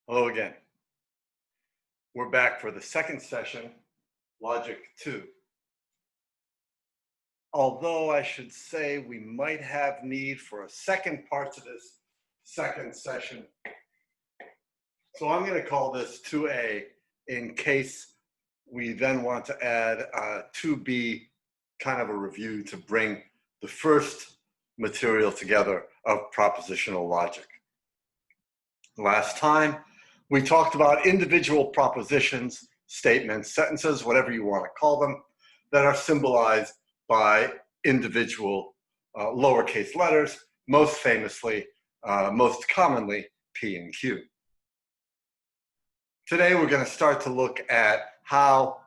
Hello again. We're back for the second session, Logic 2. Although I should say we might have need for a second part to this second session. So I'm going to call this 2A in case we then want to add 2B, kind of a review to bring the first material together of propositional logic. Last time, we talked about individual propositions, statements, sentences, whatever you want to call them, that are symbolized by individual lowercase letters, most famously, most commonly, P and Q. Today, we're going to start to look at how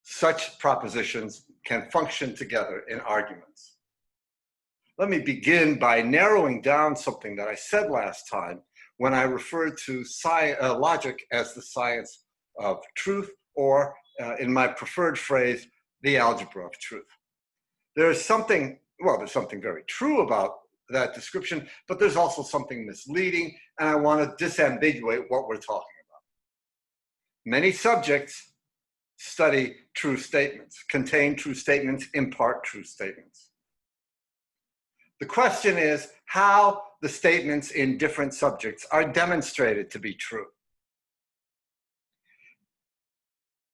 such propositions can function together in arguments. Let me begin by narrowing down something that I said last time when I referred to logic as the science of truth, or in my preferred phrase, the algebra of truth. There's something very true about that description, but there's also something misleading, and I want to disambiguate what we're talking about. Many subjects study true statements, contain true statements, impart true statements. The question is how the statements in different subjects are demonstrated to be true.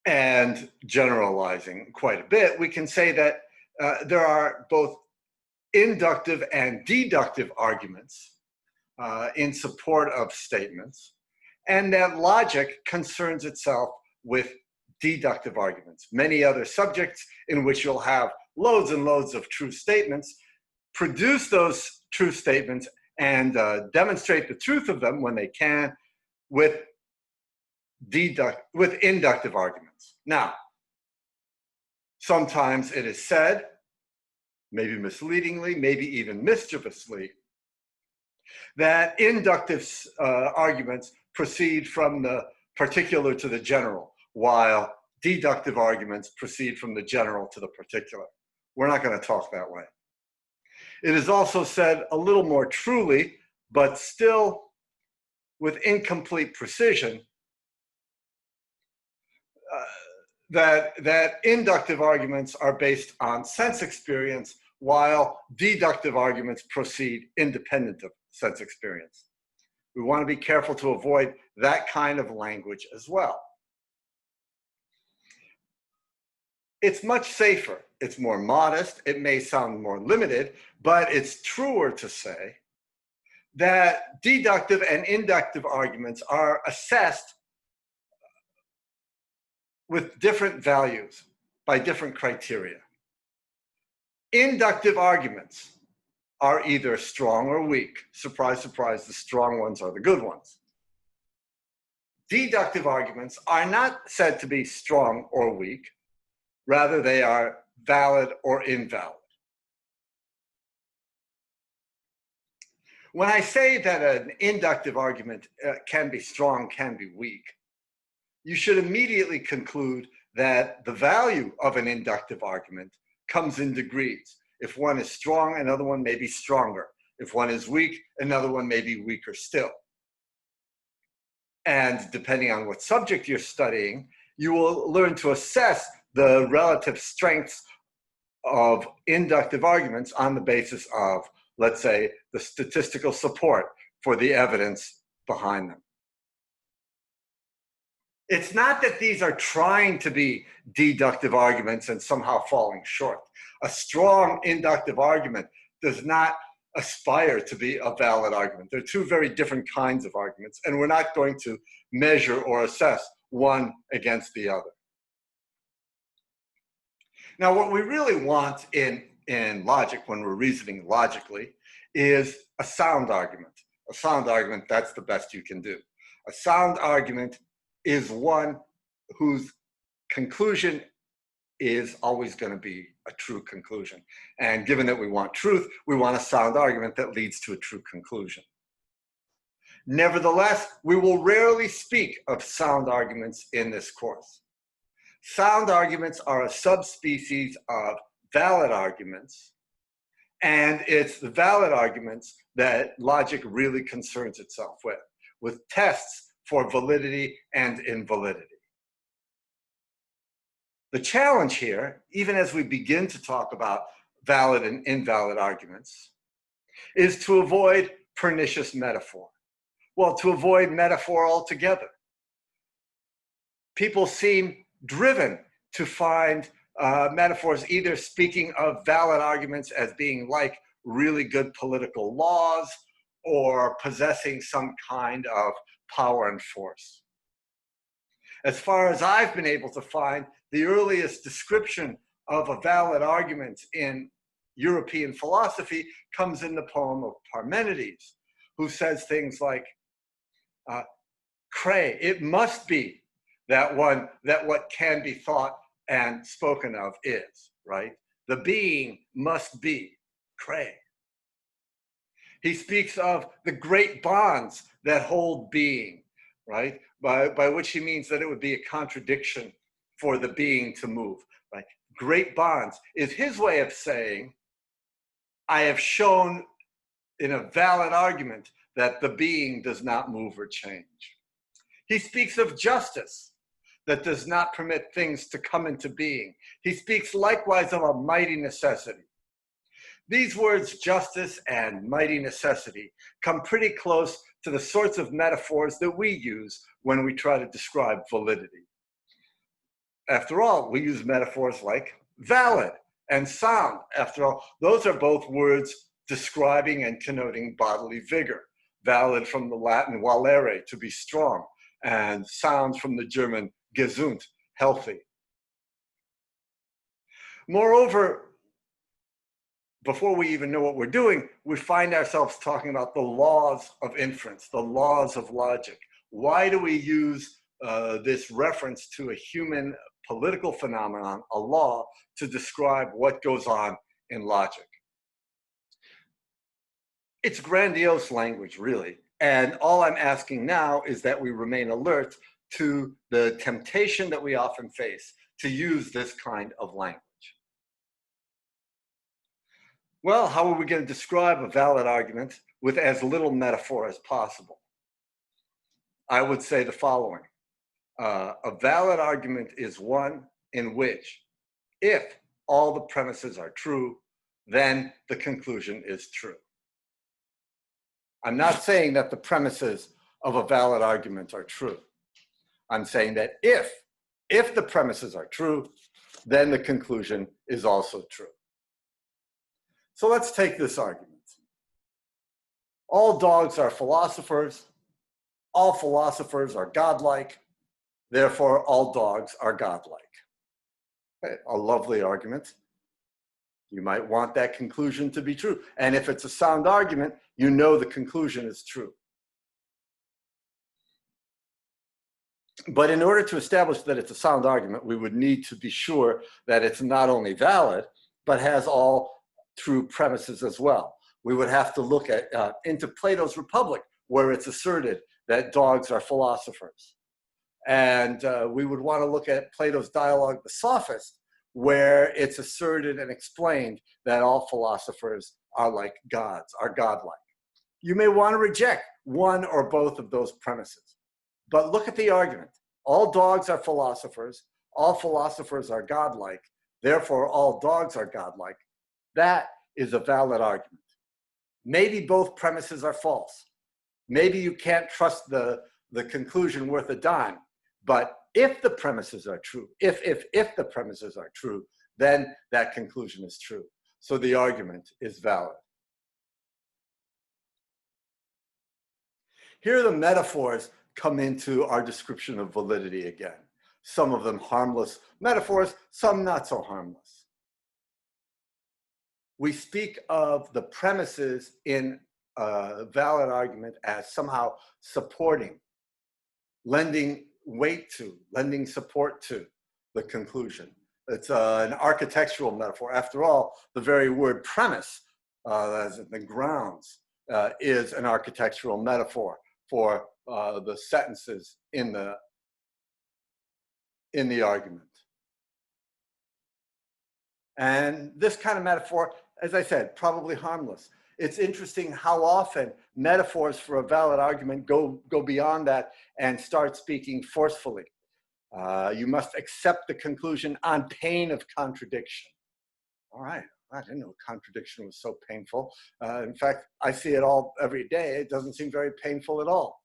And generalizing quite a bit, we can say that there are both inductive and deductive arguments in support of statements, and that logic concerns itself with deductive arguments. Many other subjects in which you'll have loads and loads of true statements produce those true statements and demonstrate the truth of them when they can with inductive arguments. Now, sometimes it is said, maybe misleadingly, maybe even mischievously, that inductive arguments proceed from the particular to the general, while deductive arguments proceed from the general to the particular. We're not going to talk that way. It is also said a little more truly, but still with incomplete precision, that inductive arguments are based on sense experience, while deductive arguments proceed independent of sense experience. We want to be careful to avoid that kind of language as well. It's much safer. It's more modest. It may sound more limited, but it's truer to say that deductive and inductive arguments are assessed with different values by different criteria. Inductive arguments are either strong or weak. Surprise, surprise, the strong ones are the good ones. Deductive arguments are not said to be strong or weak. Rather, they are valid or invalid. When I say that an inductive argument can be strong, can be weak, you should immediately conclude that the value of an inductive argument comes in degrees. If one is strong, another one may be stronger. If one is weak, another one may be weaker still. And depending on what subject you're studying, you will learn to assess the relative strengths of inductive arguments on the basis of, let's say, the statistical support for the evidence behind them. It's not that these are trying to be deductive arguments and somehow falling short. A strong inductive argument does not aspire to be a valid argument. They're two very different kinds of arguments, and we're not going to measure or assess one against the other. Now, what we really want in logic, when we're reasoning logically, is a sound argument. A sound argument, that's the best you can do. A sound argument is one whose conclusion is always going to be a true conclusion. And given that we want truth, we want a sound argument that leads to a true conclusion. Nevertheless, we will rarely speak of sound arguments in this course. Sound arguments are a subspecies of valid arguments, and it's the valid arguments that logic really concerns itself with tests for validity and invalidity. The challenge here, even as we begin to talk about valid and invalid arguments, is to avoid pernicious metaphor. Well, to avoid metaphor altogether. People seem driven to find metaphors either speaking of valid arguments as being like really good political laws or possessing some kind of power and force. As far as I've been able to find, the earliest description of a valid argument in European philosophy comes in the poem of Parmenides, who says things like, cray, it must be that what can be thought and spoken of is, right? The being must be, cray. He speaks of the great bonds that hold being, right? By which he means that it would be a contradiction for the being to move, right? Great bonds is his way of saying, I have shown in a valid argument that the being does not move or change. He speaks of justice that does not permit things to come into being. He speaks likewise of a mighty necessity. These words, justice and mighty necessity, come pretty close to the sorts of metaphors that we use when we try to describe validity. After all, we use metaphors like valid and sound. After all, those are both words describing and connoting bodily vigor. Valid from the Latin valere, to be strong, and sound from the German gesund, healthy. Moreover, before we even know what we're doing, we find ourselves talking about the laws of inference, the laws of logic. Why do we use this reference to a human political phenomenon, a law, to describe what goes on in logic? It's grandiose language, really. And all I'm asking now is that we remain alert to the temptation that we often face to use this kind of language. Well, how are we going to describe a valid argument with as little metaphor as possible? I would say the following. A valid argument is one in which, if all the premises are true, then the conclusion is true. I'm not saying that the premises of a valid argument are true. I'm saying that if the premises are true, then the conclusion is also true. So let's take this argument. All dogs are philosophers. All philosophers are godlike. Therefore, all dogs are godlike. A lovely argument. You might want that conclusion to be true. And if it's a sound argument, you know the conclusion is true. But in order to establish that it's a sound argument, we would need to be sure that it's not only valid, but has all true premises as well. We would have to look at into Plato's Republic, where it's asserted that dogs are philosophers. And we would want to look at Plato's dialogue, The Sophist, where it's asserted and explained that all philosophers are like gods, are godlike. You may want to reject one or both of those premises, but look at the argument. All dogs are philosophers, all philosophers are godlike, therefore all dogs are godlike. That is a valid argument. Maybe both premises are false. Maybe you can't trust the conclusion worth a dime, but if the premises are true, if the premises are true, then that conclusion is true. So the argument is valid. Here the metaphors come into our description of validity again. Some of them harmless metaphors, some not so harmless. We speak of the premises in a valid argument as somehow supporting, lending weight to, lending support to the conclusion. It's an architectural metaphor. After all, the very word premise, as in the grounds, is an architectural metaphor for the sentences in the argument. And this kind of metaphor, as I said, probably harmless. It's interesting how often metaphors for a valid argument go beyond that and start speaking forcefully. You must accept the conclusion on pain of contradiction. All right, I didn't know contradiction was so painful. In fact, I see it all every day. It doesn't seem very painful at all.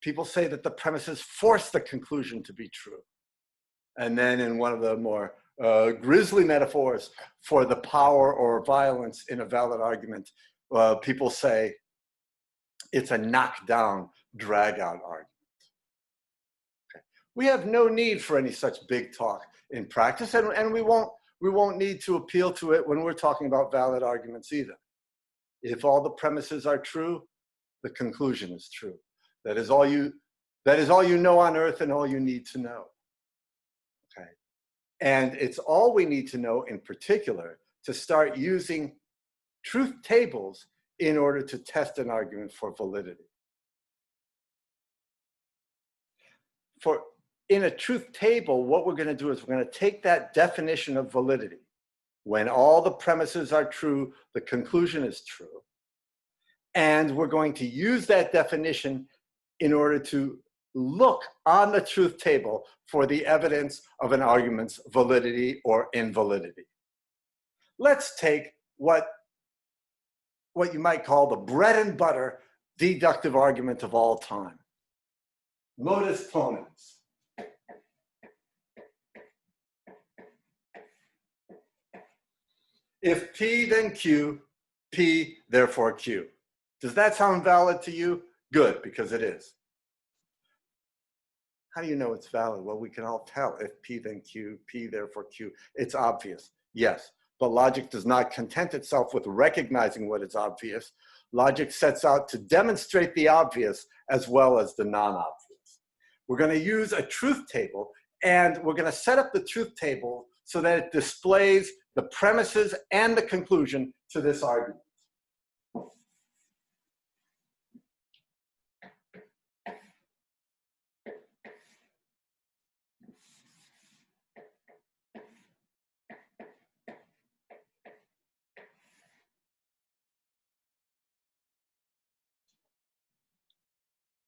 People say that the premises force the conclusion to be true. And then in one of the more grisly metaphors for the power or violence in a valid argument, people say it's a knockdown, drag-out argument. Okay. We have no need for any such big talk in practice, and we won't need to appeal to it when we're talking about valid arguments either. If all the premises are true, the conclusion is true. That is all you know on earth and all you need to know. Okay. And it's all we need to know in particular to start using truth tables in order to test an argument for validity. In a truth table, what we're going to do is we're going to take that definition of validity. When all the premises are true, the conclusion is true. And we're going to use that definition in order to look on the truth table for the evidence of an argument's validity or invalidity. Let's take what you might call the bread and butter deductive argument of all time. Modus ponens. If P, then Q, P, therefore Q. Does that sound valid to you? Good, because it is. How do you know it's valid? Well, we can all tell. If P, then Q, P, therefore Q. It's obvious, yes. But logic does not content itself with recognizing what is obvious. Logic sets out to demonstrate the obvious as well as the non-obvious. We're going to use a truth table, and we're going to set up the truth table so that it displays the premises and the conclusion to this argument.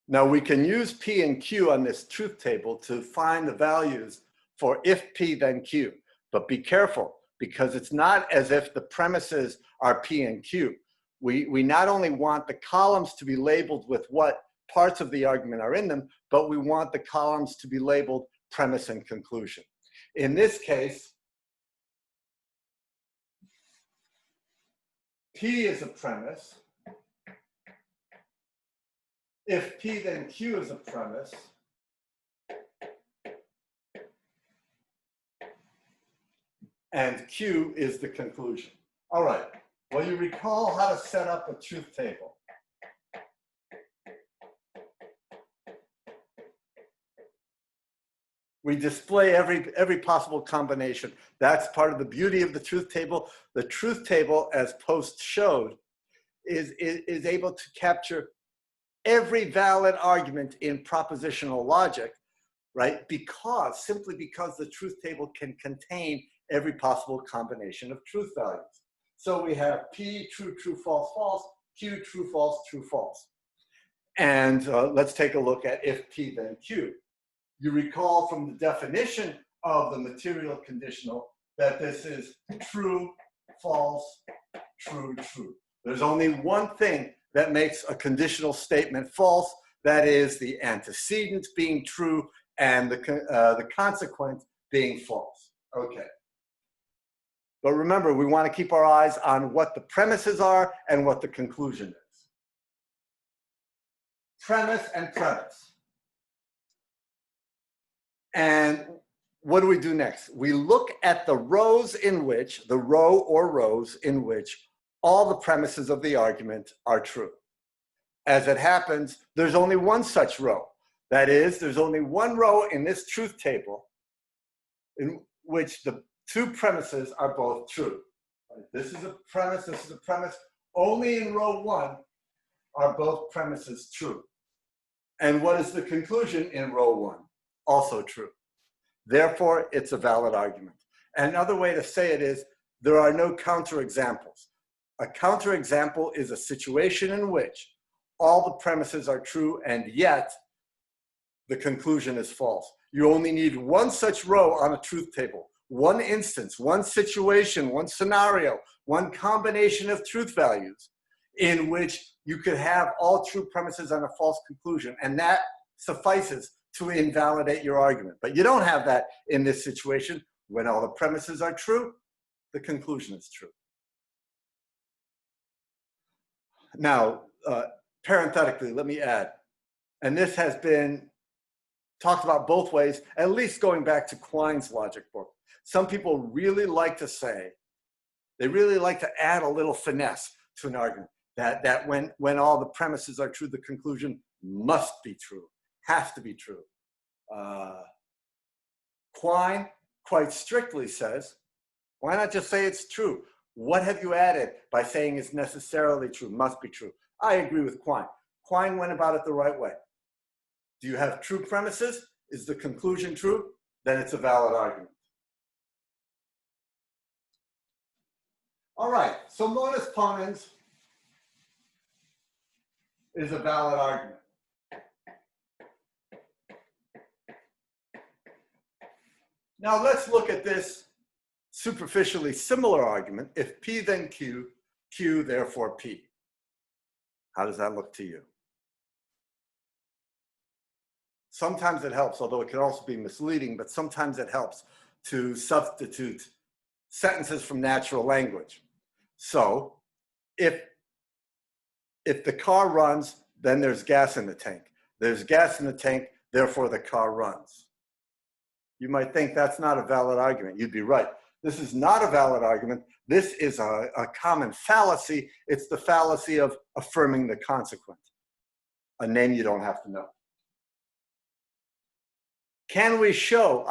Now we can use P and Q on this truth table to find the values for if P then Q, but be careful because it's not as if the premises are P and Q. We not only want the columns to be labeled with what parts of the argument are in them, but we want the columns to be labeled premise and conclusion. In this case, P is a premise. If P then Q is a premise, and Q is the conclusion. All right, well, you recall how to set up a truth table. We display every possible combination. That's part of the beauty of the truth table. The truth table, as Post showed, is able to capture every valid argument in propositional logic, right? Simply because the truth table can contain every possible combination of truth values. So we have P, true, true, false, false, Q, true, false, true, false. And let's take a look at if P then Q. You recall from the definition of the material conditional that this is true, false, true, true. There's only one thing that makes a conditional statement false, that is the antecedent being true and the consequent being false. Okay. But remember, we want to keep our eyes on what the premises are and what the conclusion is. Premise and premise. And what do we do next? We look at the rows in which, the row or rows in which all the premises of the argument are true. As it happens, there's only one such row. That is, there's only one row in this truth table in which the two premises are both true. This is a premise, this is a premise. Only in row 1 are both premises true. And what is the conclusion in row 1? Also true. Therefore, it's a valid argument. And another way to say it is, there are no counterexamples. A counterexample is a situation in which all the premises are true and yet the conclusion is false. You only need one such row on a truth table, one instance, one situation, one scenario, one combination of truth values in which you could have all true premises and a false conclusion, and that suffices to invalidate your argument. But you don't have that in this situation. When all the premises are true, the conclusion is true. Now, parenthetically, let me add, and this has been talked about both ways, at least going back to Quine's logic book. Some people really like to say, they really like to add a little finesse to an argument, that when all the premises are true, the conclusion must be true, has to be true. Quine quite strictly says, why not just say it's true? What have you added by saying it's necessarily true, must be true? I agree with Quine. Quine went about it the right way. Do you have true premises? Is the conclusion true? Then it's a valid argument. All right, so modus ponens is a valid argument. Now let's look at this superficially similar argument. If P then Q, Q therefore P. How does that look to you? Sometimes it helps, although it can also be misleading, but sometimes it helps to substitute sentences from natural language. So if the car runs, then there's gas in the tank. There's gas in the tank, therefore the car runs. You might think that's not a valid argument. You'd be right. This is not a valid argument. This is a common fallacy. It's the fallacy of affirming the consequent, a name you don't have to know. Can we show,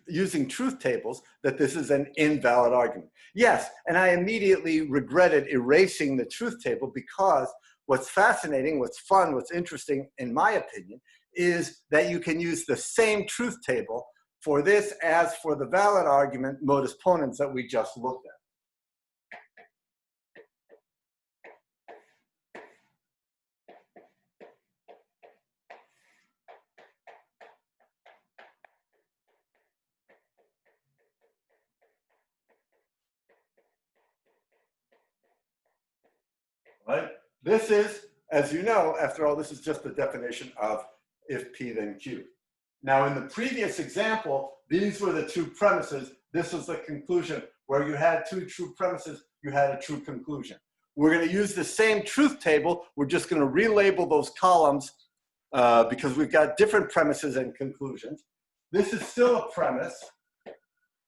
using truth tables, that this is an invalid argument? Yes, and I immediately regretted erasing the truth table because what's fascinating, what's fun, what's interesting, in my opinion, is that you can use the same truth table for this as for the valid argument modus ponens that we just looked at. Right? This is, as you know, after all, this is just the definition of if P then Q. Now, in the previous example, these were the two premises. This was the conclusion. Where you had two true premises, you had a true conclusion. We're going to use the same truth table. We're just going to relabel those columns because we've got different premises and conclusions. This is still a premise,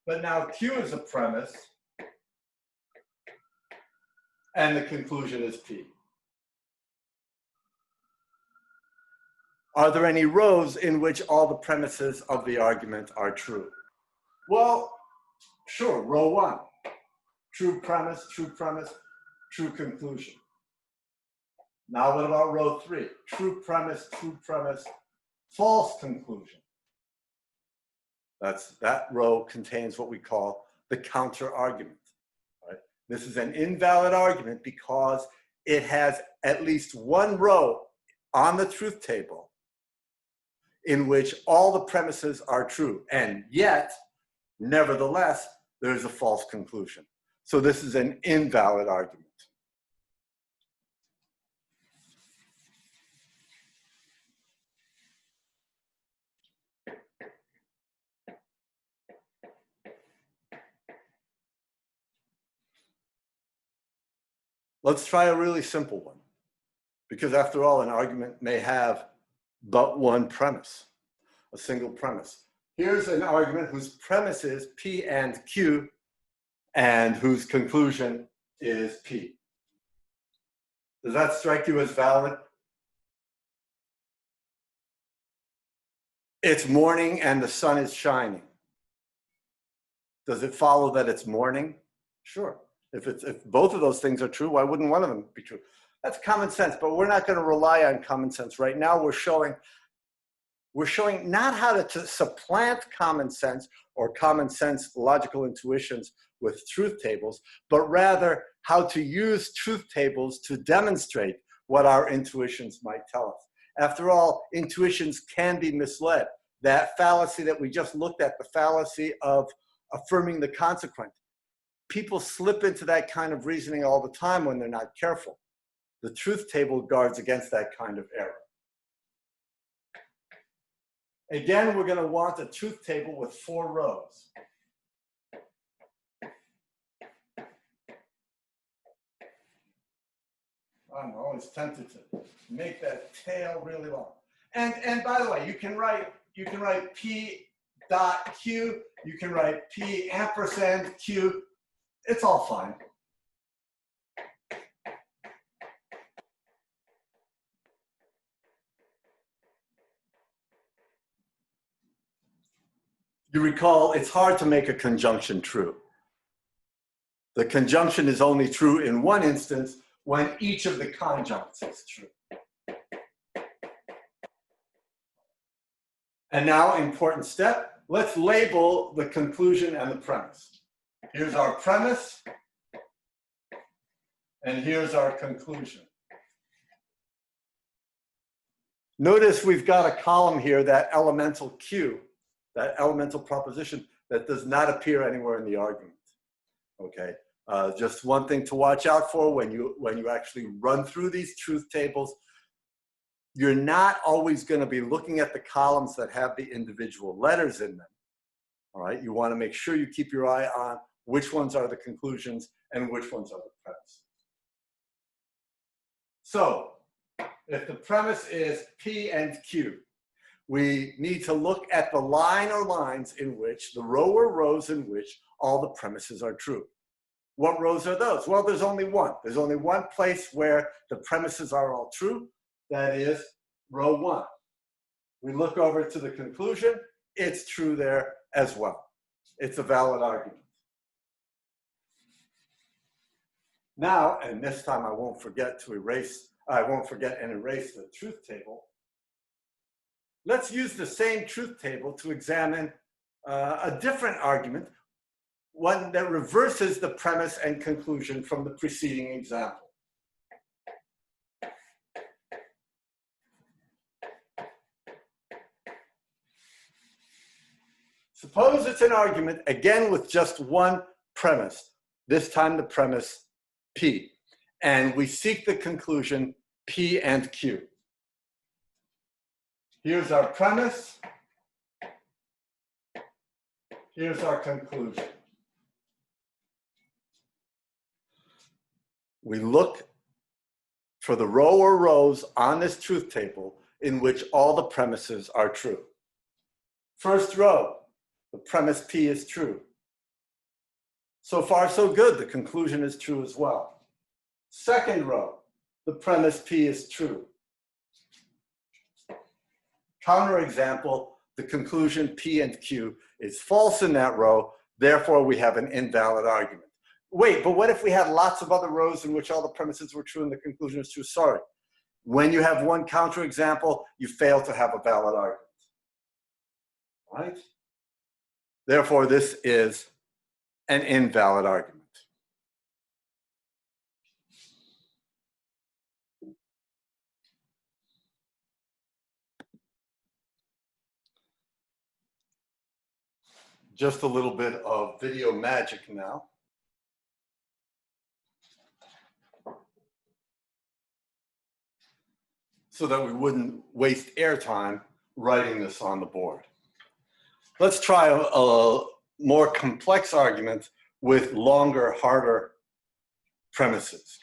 but now Q is a premise, and the conclusion is P. Are there any rows in which all the premises of the argument are true? Well, sure, row 1. True premise, true conclusion. Now what about row 3? True premise, false conclusion. That row contains what we call the counter argument. Right? This is an invalid argument because it has at least one row on the truth table in which all the premises are true, and yet, nevertheless, there's a false conclusion. So this is an invalid argument. Let's try a really simple one, because after all, an argument may have but one premise, a single premise. Here's an argument whose premise is P and Q, and whose conclusion is P. Does that strike you as valid? It's morning and the sun is shining. Does it follow that it's morning? Sure. If both of those things are true, why wouldn't one of them be true? That's common sense, but we're not going to rely on common sense. Right now, we're showing not how to supplant common sense or common sense logical intuitions with truth tables, but rather how to use truth tables to demonstrate what our intuitions might tell us. After all, intuitions can be misled. That fallacy that we just looked at, the fallacy of affirming the consequent, people slip into that kind of reasoning all the time when they're not careful. The truth table guards against that kind of error. Again, we're going to want a truth table with 4 rows. I'm always tempted to make that tail really long. And by the way, you can write P dot Q, you can write P ampersand Q. It's all fine. You recall, it's hard to make a conjunction true. The conjunction is only true in one instance when each of the conjuncts is true. And now, important step, let's label the conclusion and the premise. Here's our premise, and here's our conclusion. Notice we've got a column here, that elemental Q, that elemental proposition that does not appear anywhere in the argument, okay? Just one thing to watch out for when you actually run through these truth tables, you're not always going to be looking at the columns that have the individual letters in them, all right? You want to make sure you keep your eye on which ones are the conclusions and which ones are the premises. So, if the premise is P and Q, we need to look at the line or lines in which, the row or rows in which all the premises are true. What rows are those? Well, there's only one. There's only one place where the premises are all true. That is row 1. We look over to the conclusion. It's true there as well. It's a valid argument. Now, and this time I won't forget and erase the truth table. Let's use the same truth table to examine a different argument, one that reverses the premise and conclusion from the preceding example. Suppose it's an argument, again with just one premise, this time the premise P, and we seek the conclusion P and Q. Here's our premise. Here's our conclusion. We look for the row or rows on this truth table in which all the premises are true. First row, the premise P is true. So far, so good. The conclusion is true as well. Second row, the premise P is true. Counterexample, the conclusion P and Q is false in that row, therefore we have an invalid argument. Wait, but what if we had lots of other rows in which all the premises were true and the conclusion is true? Sorry. When you have one counterexample, you fail to have a valid argument. Right? Therefore, this is an invalid argument. Just a little bit of video magic now. So that we wouldn't waste airtime writing this on the board. Let's try a more complex argument with longer, harder premises.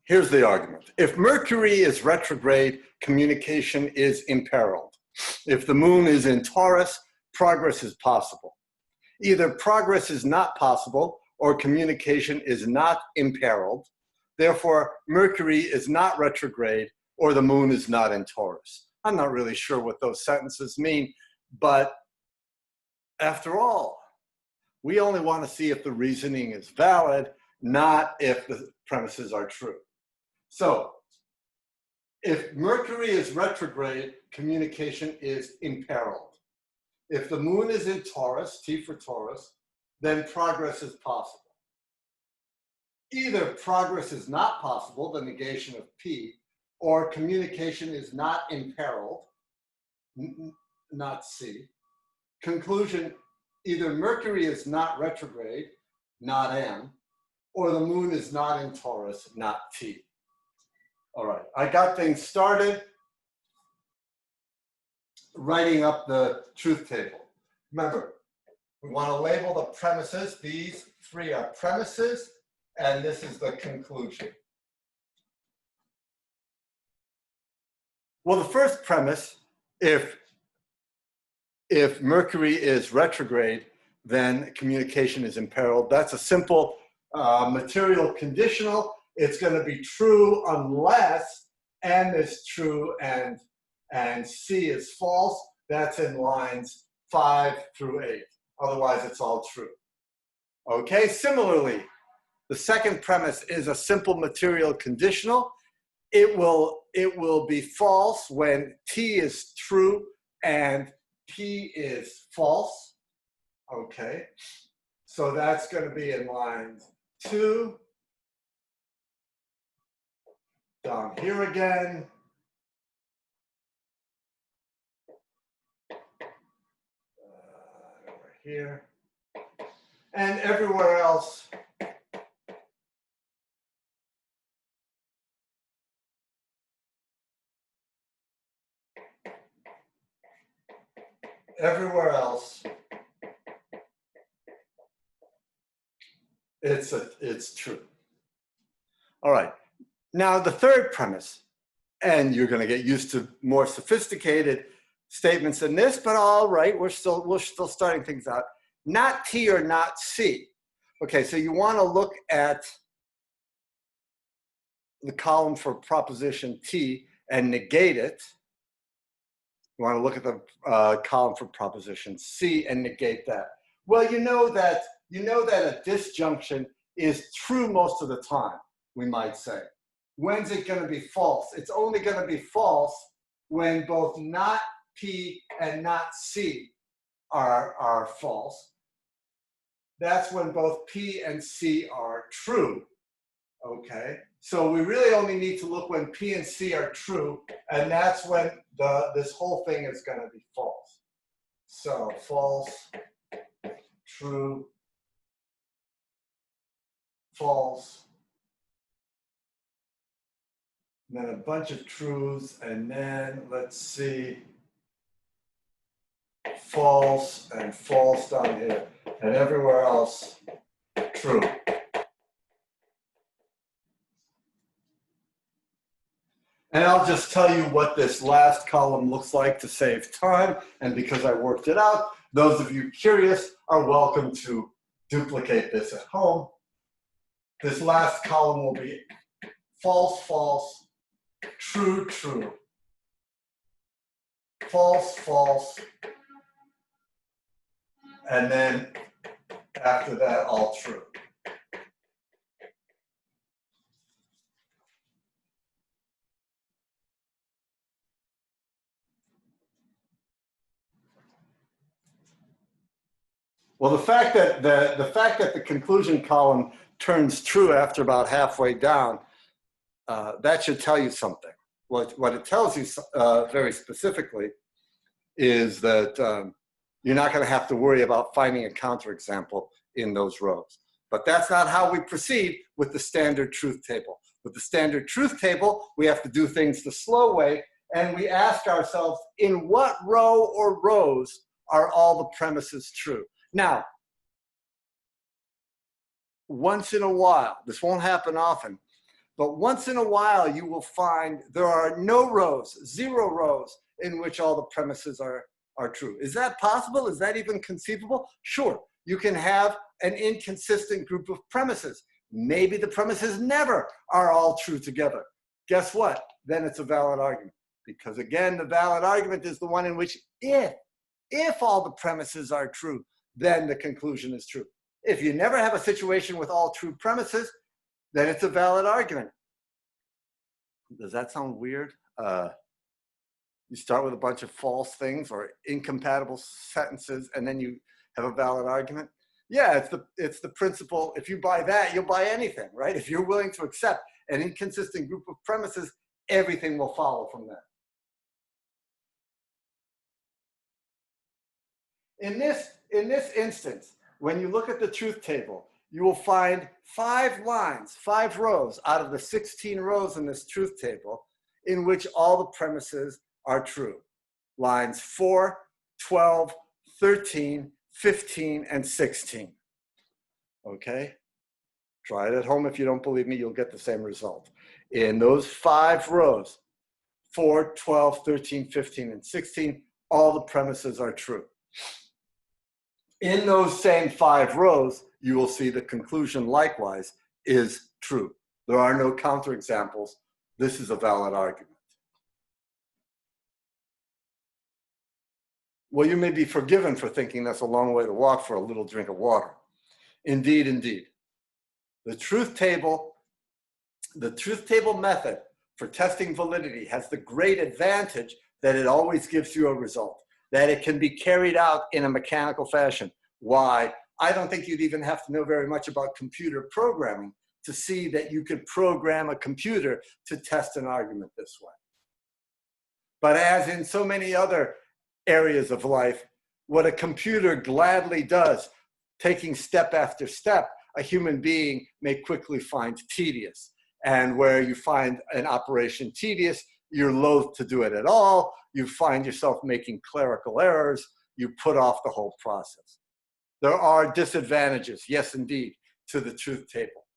Here's the argument. If Mercury is retrograde, communication is imperiled. If the moon is in Taurus, progress is possible. Either progress is not possible or communication is not imperiled. Therefore, Mercury is not retrograde or the moon is not in Taurus. I'm not really sure what those sentences mean, but after all, we only want to see if the reasoning is valid, not if the premises are true. So, if Mercury is retrograde, communication is imperiled. If the moon is in Taurus, T for Taurus, then progress is possible. Either progress is not possible, the negation of P, or communication is not imperiled, not C. Conclusion, either Mercury is not retrograde, not M, or the moon is not in Taurus, not T. All right, I got things started writing up the truth table. Remember, we want to label the premises. These three are premises, and this is the conclusion. Well, the first premise, if Mercury is retrograde, then communication is imperiled. That's a simple material conditional. It's going to be true unless M is true and C is false. That's in lines 5 through 8. Otherwise, it's all true. Okay, similarly, the second premise is a simple material conditional. It will be false when T is true and P is false. Okay, so that's going to be in line 2. Down here again. Over here. And everywhere else. Everywhere else, it's true. All right. Now the third premise, and you're going to get used to more sophisticated statements than this, but all right, we're still starting things out. Not T or not C. Okay, so you want to look at the column for proposition T and negate it. You want to look at the column for proposition C and negate that. Well, you know that a disjunction is true most of the time, we might say. When's it going to be false? It's only going to be false when both not P and not C are false. That's when both P and C are true. Okay, so we really only need to look when P and C are true, and that's when this whole thing is going to be false. So false, true, false, and then a bunch of truths, and then let's see, false and false down here, and everywhere else, true. And I'll just tell you what this last column looks like to save time. And because I worked it out, those of you curious are welcome to duplicate this at home. This last column will be false, false, true, true, false, false, and then after that, all true. Well, the fact that the conclusion column turns true after about halfway down, that should tell you something. What it tells you very specifically is that you're not going to have to worry about finding a counterexample in those rows. But that's not how we proceed with the standard truth table. With the standard truth table, we have to do things the slow way, and we ask ourselves, in what row or rows are all the premises true? Now, once in a while, this won't happen often, but once in a while you will find there are no rows, 0 rows in which all the premises are true. Is that possible? Is that even conceivable? Sure, you can have an inconsistent group of premises. Maybe the premises never are all true together. Guess what? Then it's a valid argument. Because again, the valid argument is the one in which if all the premises are true, then the conclusion is true. If you never have a situation with all true premises, then it's a valid argument. Does that sound weird? You start with a bunch of false things or incompatible sentences, and then you have a valid argument. Yeah, it's the principle. If you buy that, you'll buy anything, right? If you're willing to accept an inconsistent group of premises, everything will follow from that. In this instance, when you look at the truth table, you will find 5 lines, 5 rows out of the 16 rows in this truth table in which all the premises are true. Lines 4, 12, 13, 15, and 16. Okay? Try it at home. If you don't believe me, you'll get the same result. In those 5 rows, 4, 12, 13, 15, and 16, all the premises are true. In those same 5 rows, you will see the conclusion likewise is true. There are no counterexamples. This is a valid argument. Well, you may be forgiven for thinking that's a long way to walk for a little drink of water. Indeed, indeed. The truth table method for testing validity has the great advantage that it always gives you a result, that it can be carried out in a mechanical fashion. Why? I don't think you'd even have to know very much about computer programming to see that you could program a computer to test an argument this way. But as in so many other areas of life, what a computer gladly does, taking step after step, a human being may quickly find tedious. And where you find an operation tedious, you're loath to do it at all. You find yourself making clerical errors. You put off the whole process. There are disadvantages, yes, indeed, to the truth table.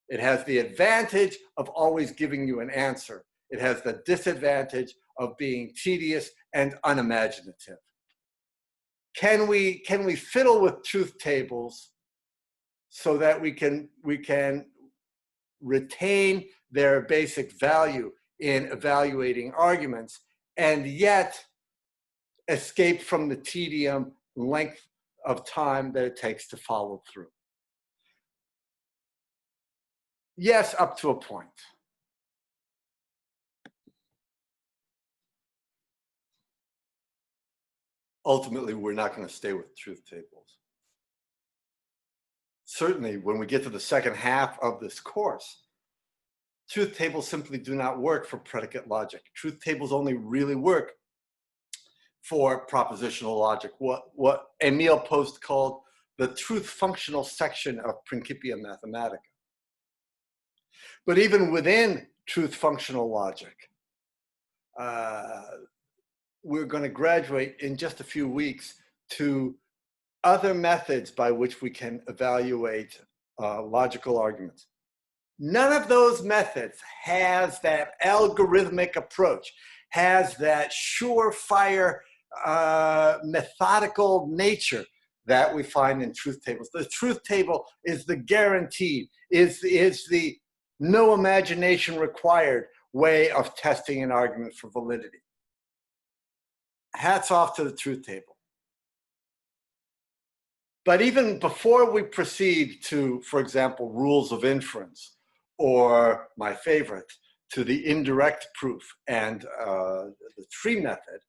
It has the advantage of always giving you an answer. It has the disadvantage of being tedious and unimaginative. Can we fiddle with truth tables so that we can retain their basic value in evaluating arguments and yet escape from the tedium, length of time that it takes to follow through? Yes, up to a point. Ultimately, we're not going to stay with truth tables. Certainly, when we get to the second half of this course, truth tables simply do not work for predicate logic. Truth tables only really work for propositional logic, what Emil Post called the truth functional section of Principia Mathematica. But even within truth functional logic, we're going to graduate in just a few weeks to other methods by which we can evaluate logical arguments. None of those methods has that algorithmic approach, has that surefire methodical nature that we find in truth tables. The truth table is the guaranteed, is the no imagination required way of testing an argument for validity. Hats off to the truth table. But even before we proceed to, for example, rules of inference, or my favorite, to the indirect proof and the tree method,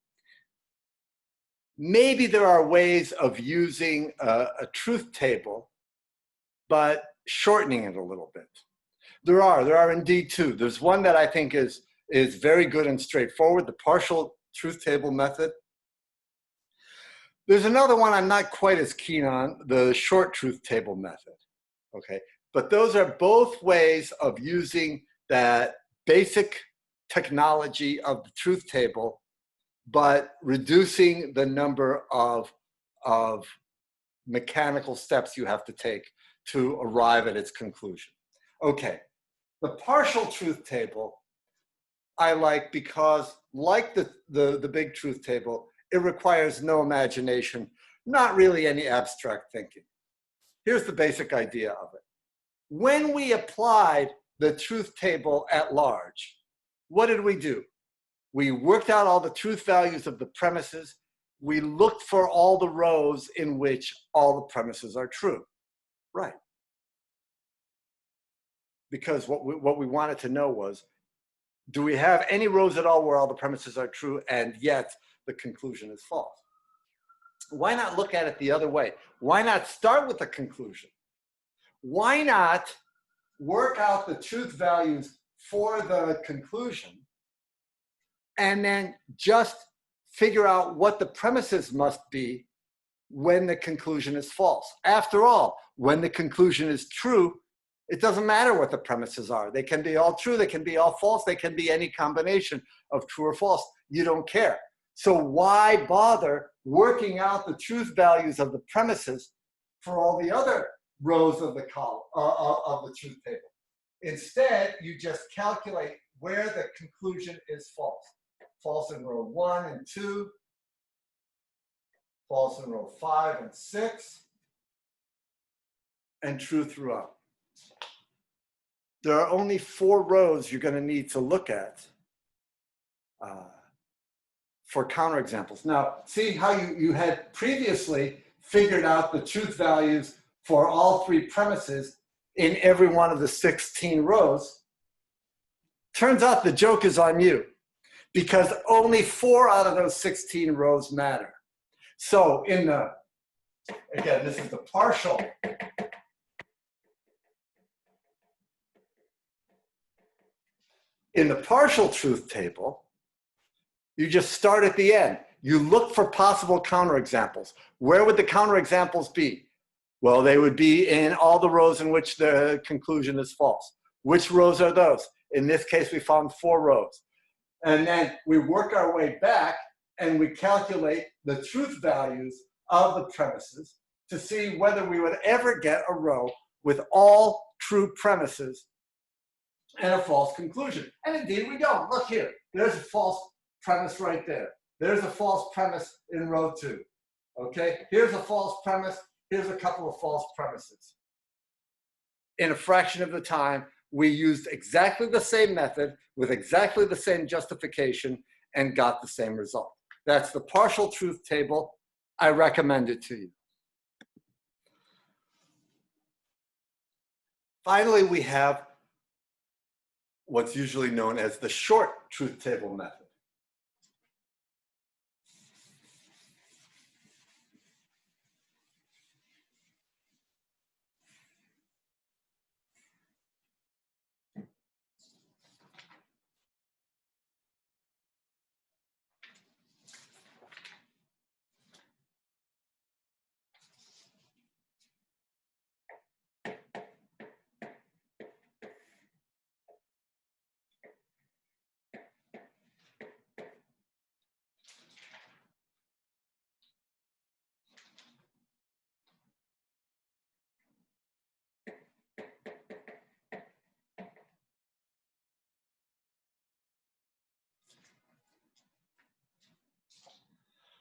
maybe there are ways of using a truth table, but shortening it a little bit. There are indeed two. There's one that I think is very good and straightforward, the partial truth table method. There's another one I'm not quite as keen on, the short truth table method, okay? But those are both ways of using that basic technology of the truth table, but reducing the number of mechanical steps you have to take to arrive at its conclusion. Okay, the partial truth table I like because, like the big truth table, it requires no imagination, not really any abstract thinking. Here's the basic idea of it. When we applied the truth table at large, what did we do? We worked out all the truth values of the premises. We looked for all the rows in which all the premises are true. Right. Because what we wanted to know was, do we have any rows at all where all the premises are true and yet the conclusion is false? Why not look at it the other way? Why not start with the conclusion? Why not work out the truth values for the conclusion and then just figure out what the premises must be when the conclusion is false? After all, when the conclusion is true, it doesn't matter what the premises are. They can be all true, they can be all false, they can be any combination of true or false. You don't care. So why bother working out the truth values of the premises for all the other rows of the column of the truth table? Instead, you just calculate where the conclusion is false. False in row 1 and 2, false in row 5 and 6, and true throughout. There are only 4 rows you're going to need to look at for counterexamples. Now, see how you had previously figured out the truth values for all 3 premises in every one of the 16 rows. Turns out the joke is on you, because only 4 out of those 16 rows matter. So in the, again, this is the partial. In the partial truth table, you just start at the end. You look for possible counterexamples. Where would the counterexamples be? Well, they would be in all the rows in which the conclusion is false. Which rows are those? In this case, we found 4 rows. And then we work our way back and we calculate the truth values of the premises to see whether we would ever get a row with all true premises and a false conclusion. And indeed we don't. Look here, there's a false premise right there. There's a false premise in row 2. Okay, here's a false premise, here's a couple of false premises. In a fraction of the time, we used exactly the same method with exactly the same justification and got the same result. That's the partial truth table. I recommend it to you. Finally, we have what's usually known as the short truth table method.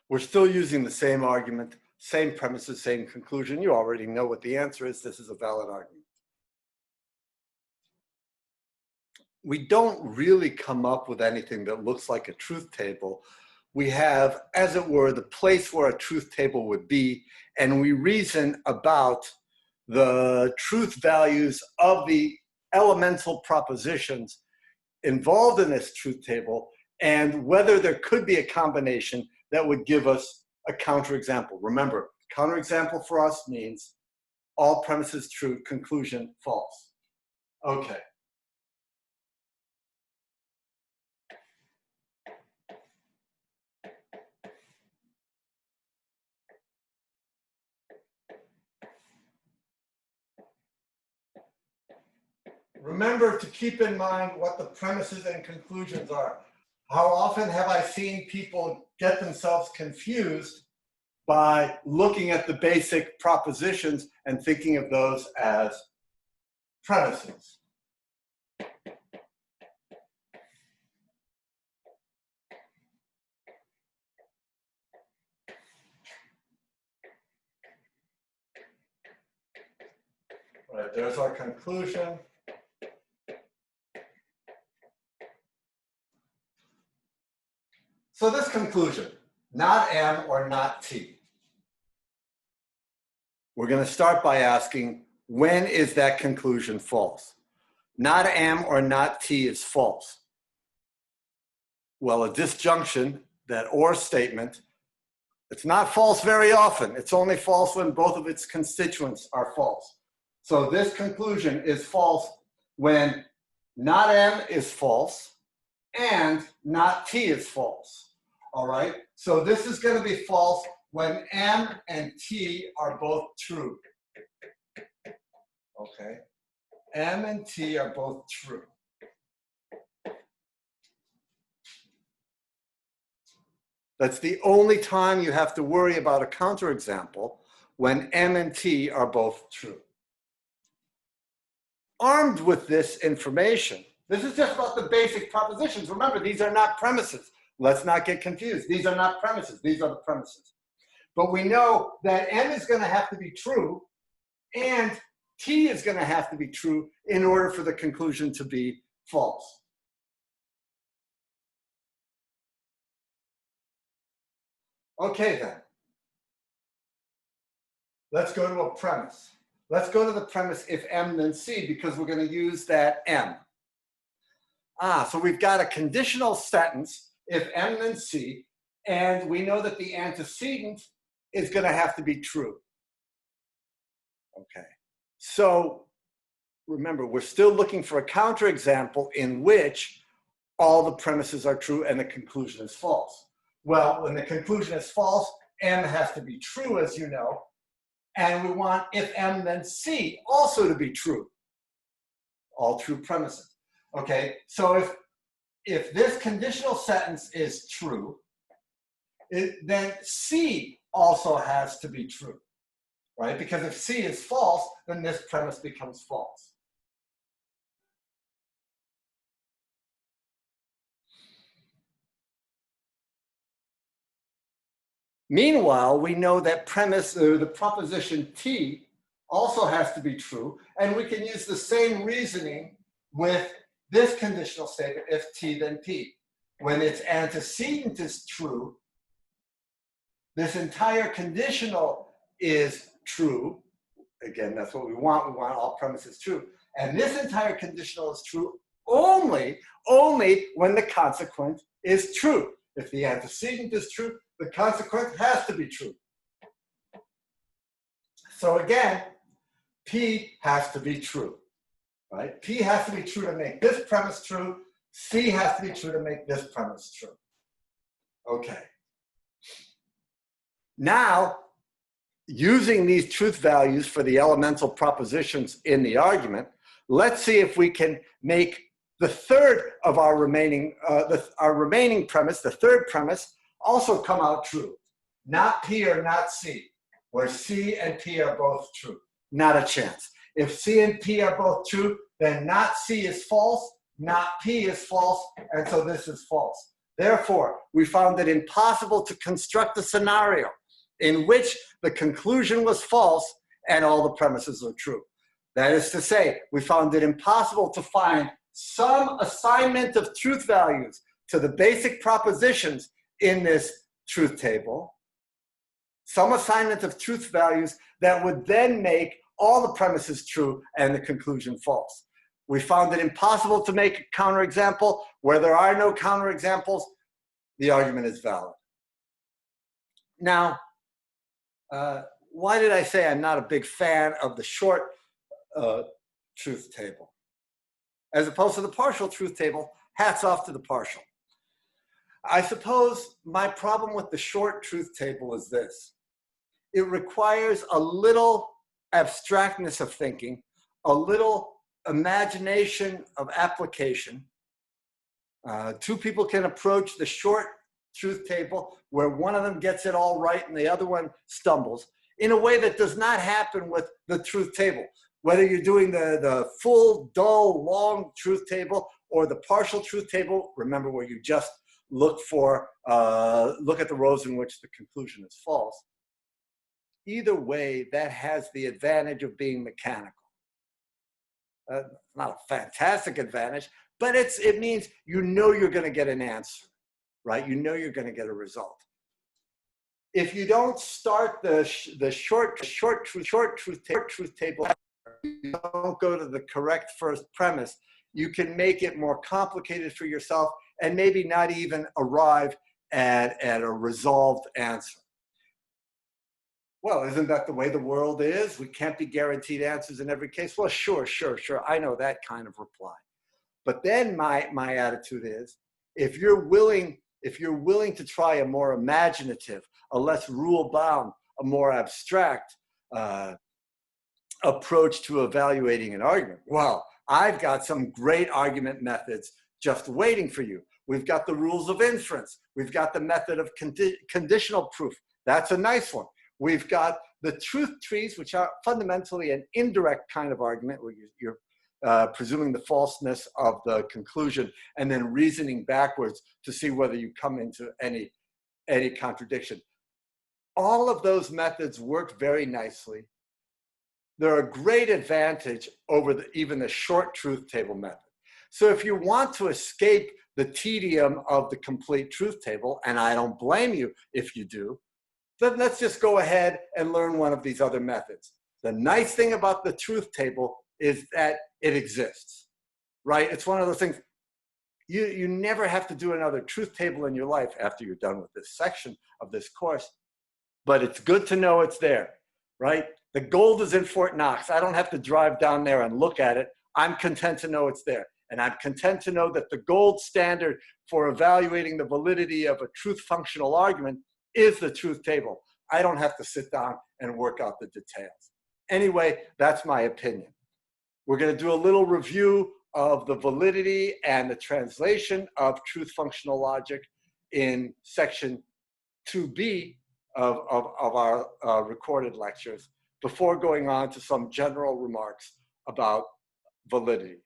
We're still using the same argument, same premises, same conclusion. You already know what the answer is. This is a valid argument. We don't really come up with anything that looks like a truth table. We have, as it were, the place where a truth table would be, and we reason about the truth values of the elemental propositions involved in this truth table and whether there could be a combination that would give us a counterexample. Remember, counterexample for us means all premises true, conclusion false. Okay. Remember to keep in mind what the premises and conclusions are. How often have I seen people get themselves confused by looking at the basic propositions and thinking of those as premises? Right, there's our conclusion. So this conclusion, not M or not T. We're going to start by asking, when is that conclusion false? Not M or not T is false. Well, a disjunction, that or statement, It's not false very often. It's only false when both of its constituents are false. So this conclusion is false when not M is false and not T is false. All right? So this is going to be false when M and T are both true. Okay? M and T are both true. That's the only time you have to worry about a counterexample, when M and T are both true. Armed with this information, this is just about the basic propositions. Remember, these are not premises. Let's not get confused. These are not premises. These are the premises. But we know that M is going to have to be true and T is going to have to be true in order for the conclusion to be false. Okay, then. Let's go to a premise. Let's go to the premise if M then C, because we're going to use that M. So we've got a conditional sentence, if M then C, and we know that the antecedent is going to have to be true. Okay. So remember, we're still looking for a counterexample in which all the premises are true and the conclusion is false. Well, when the conclusion is false, M has to be true, as you know, and we want if M then C also to be true. All true premises. Okay, so if this conditional sentence is true, then C also has to be true, right? Because if C is false, then this premise becomes false. Meanwhile, we know that premise, or the proposition T, also has to be true, and we can use the same reasoning with this conditional statement, if T then P. When its antecedent is true, this entire conditional is true. Again, that's what we want. We want all premises true. And this entire conditional is true only when the consequent is true. If the antecedent is true, the consequent has to be true. So again, P has to be true, right? P has to be true to make this premise true. C has to be true to make this premise true. Okay. Now, using these truth values for the elemental propositions in the argument, let's see if we can make the third of our remaining premise, the third premise, also come out true. Not P or not C, where C and P are both true. Not a chance. If C and P are both true, then not C is false, not P is false, and so this is false. Therefore, we found it impossible to construct a scenario in which the conclusion was false and all the premises are true. That is to say, we found it impossible to find some assignment of truth values to the basic propositions in this truth table, some assignment of truth values that would then make all the premises true and the conclusion false. We found it impossible to make a counterexample. Where there are no counterexamples, the argument is valid. Now, why did I say I'm not a big fan of the short truth table? As opposed to the partial truth table, hats off to the partial. I suppose my problem with the short truth table is this. It requires a little abstractness of thinking, a little imagination of application. Two people can approach the short truth table where one of them gets it all right and the other one stumbles in a way that does not happen with the truth table. Whether you're doing the full, dull, long truth table or the partial truth table, remember where you just look at the rows in which the conclusion is false. Either way, that has the advantage of being mechanical. Not a fantastic advantage, but it means you know you're going to get an answer, right? You know you're going to get a result. If you don't start the short truth table, you don't go to the correct first premise, you can make it more complicated for yourself and maybe not even arrive at a resolved answer. Well, isn't that the way the world is? We can't be guaranteed answers in every case. Well, sure. I know that kind of reply. But then my attitude is, if you're willing to try a more imaginative, a less rule-bound, a more abstract approach to evaluating an argument, well, I've got some great argument methods just waiting for you. We've got the rules of inference. We've got the method of conditional proof. That's a nice one. We've got the truth trees, which are fundamentally an indirect kind of argument where you're presuming the falseness of the conclusion and then reasoning backwards to see whether you come into any contradiction. All of those methods work very nicely. They're a great advantage over even the short truth table method. So if you want to escape the tedium of the complete truth table, and I don't blame you if you do, then let's just go ahead and learn one of these other methods. The nice thing about the truth table is that it exists, right? It's one of those things, you never have to do another truth table in your life after you're done with this section of this course, but it's good to know it's there, right? The gold is in Fort Knox. I don't have to drive down there and look at it. I'm content to know it's there. And I'm content to know that the gold standard for evaluating the validity of a truth functional argument is the truth table. I don't have to sit down and work out the details. Anyway, that's my opinion. We're going to do a little review of the validity and the translation of truth functional logic in section 2B of our recorded lectures before going on to some general remarks about validity.